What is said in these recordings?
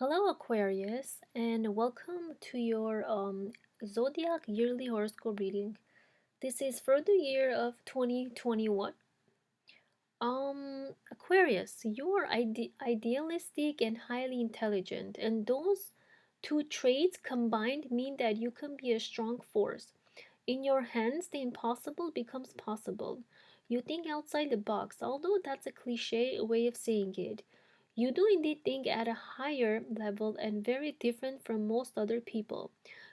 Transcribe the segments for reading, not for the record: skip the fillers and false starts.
Hello, Aquarius, and welcome to your Zodiac yearly horoscope reading. This is for the year of 2021. Aquarius, you are idealistic and highly intelligent, and those two traits combined mean that you can be a strong force. In your hands, the impossible becomes possible. You think outside the box, although that's a cliche way of saying it. You do indeed think at a higher level and very different from most other people.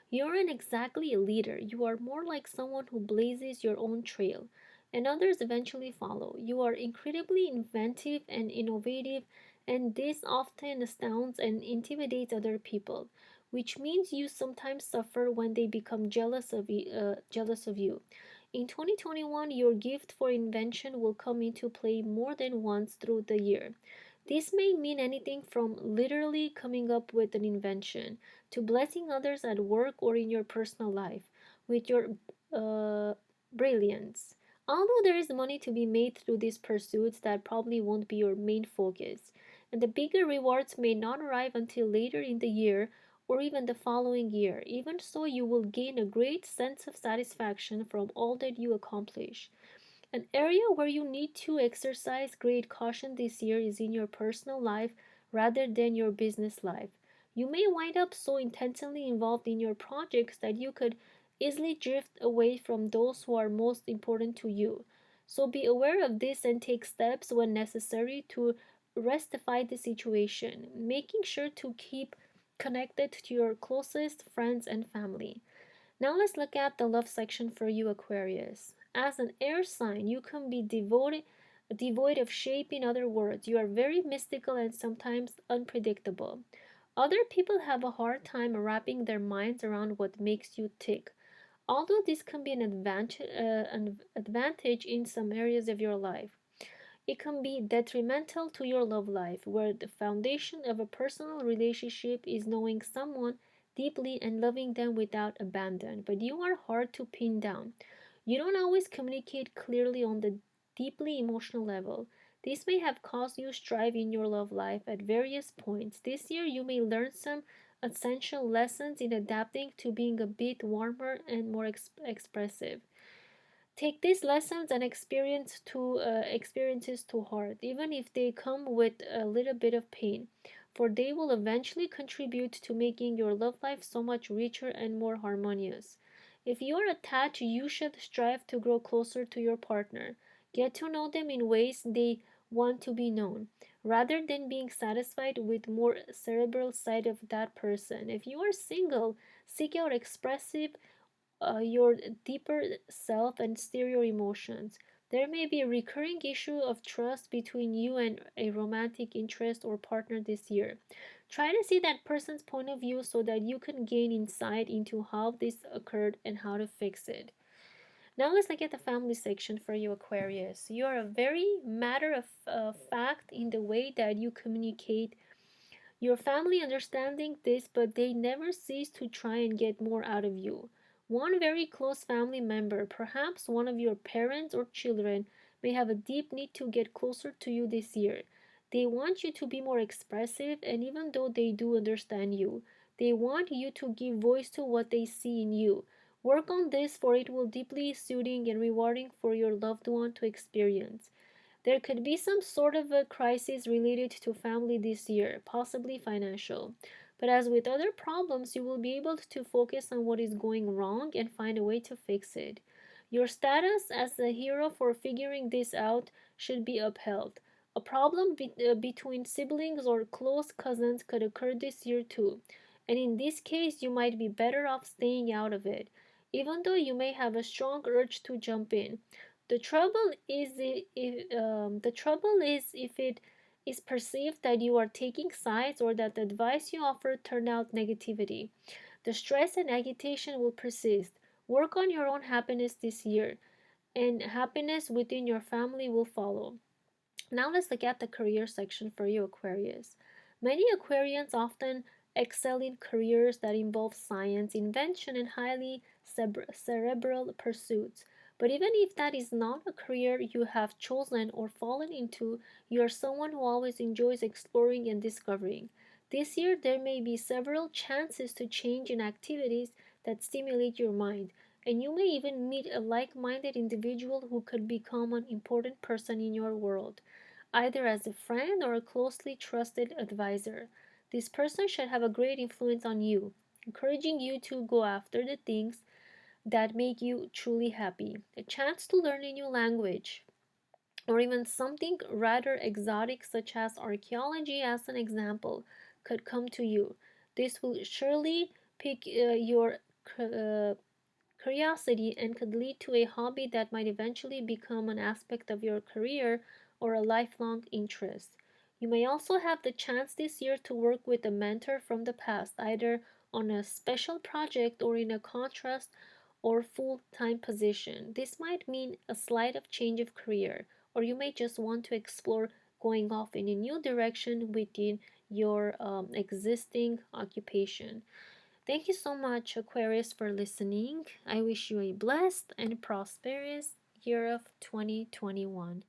You aren't exactly a leader, you are more like someone who blazes your own trail, and others eventually follow. You are incredibly inventive and innovative, and this often astounds and intimidates other people, which means you sometimes suffer when they become jealous of you. In 2021, your gift for invention will come into play more than once through the year. This may mean anything from literally coming up with an invention to blessing others at work or in your personal life with your uh, brilliance. Although there is money to be made through these pursuits, that probably won't be your main focus, and the bigger rewards may not arrive until later in the year or even the following year. Even so, you will gain a great sense of satisfaction from all that you accomplish. An area where you need to exercise great caution this year is in your personal life rather than your business life. You may wind up so intensely involved in your projects that you could easily drift away from those who are most important to you. So be aware of this and take steps when necessary to rectify the situation, making sure to keep connected to your closest friends and family. Now let's look at the love section for you, Aquarius. As an air sign, you can be devoid of shape. In other words, you are very mystical and sometimes unpredictable. Other people have a hard time wrapping their minds around what makes you tick. Although this can be an advantage in some areas of your life, it can be detrimental to your love life, where the foundation of a personal relationship is knowing someone deeply and loving them without abandon. But you are hard to pin down. You don't always communicate clearly on the deeply emotional level. This may have caused you strife in your love life at various points. This year, you may learn some essential lessons in adapting to being a bit warmer and more expressive. Take these lessons and experiences to heart, even if they come with a little bit of pain, for they will eventually contribute to making your love life so much richer and more harmonious. If you are attached, you should strive to grow closer to your partner. Get to know them in ways they want to be known, rather than being satisfied with more cerebral side of that person. If you are single, seek out expressive your deeper self and steer your emotions. There may be a recurring issue of trust between you and a romantic interest or partner this year. Try to see that person's point of view so that you can gain insight into how this occurred and how to fix it. Now let's look at the family section for you, Aquarius. You are a very matter of fact in the way that you communicate. Your family understanding this, but they never cease to try and get more out of you. One very close family member, perhaps one of your parents or children, may have a deep need to get closer to you this year. They want you to be more expressive, and even though they do understand you, they want you to give voice to what they see in you. Work on this, for it will deeply soothing and rewarding for your loved one to experience. There could be some sort of a crisis related to family this year, possibly financial. But as with other problems, you will be able to focus on what is going wrong and find a way to fix it. Your status as the hero for figuring this out should be upheld. A problem between siblings or close cousins could occur this year too, and in this case, you might be better off staying out of it, even though you may have a strong urge to jump in. The trouble is if it is perceived that you are taking sides or that the advice you offer turned out negativity. The stress and agitation will persist. Work on your own happiness this year, and happiness within your family will follow. Now let's look at the career section for you, Aquarius. Many Aquarians often excel in careers that involve science, invention, and highly cerebral pursuits. But even if that is not a career you have chosen or fallen into, you are someone who always enjoys exploring and discovering. This year, there may be several chances to change in activities that stimulate your mind, and you may even meet a like minded individual who could become an important person in your world, either as a friend or a closely trusted advisor. This person should have a great influence on you, encouraging you to go after the things that make you truly happy. A chance to learn a new language, or even something rather exotic such as archaeology as an example, could come to you. This will surely pique your uh, curiosity and could lead to a hobby that might eventually become an aspect of your career or a lifelong interest. You may also have the chance this year to work with a mentor from the past, either on a special project or in a contrast or full-time position. This might mean a slight of change of career, or you may just want to explore going off in a new direction within your existing occupation. Thank you so much, Aquarius, for listening. I wish you a blessed and prosperous year of 2021.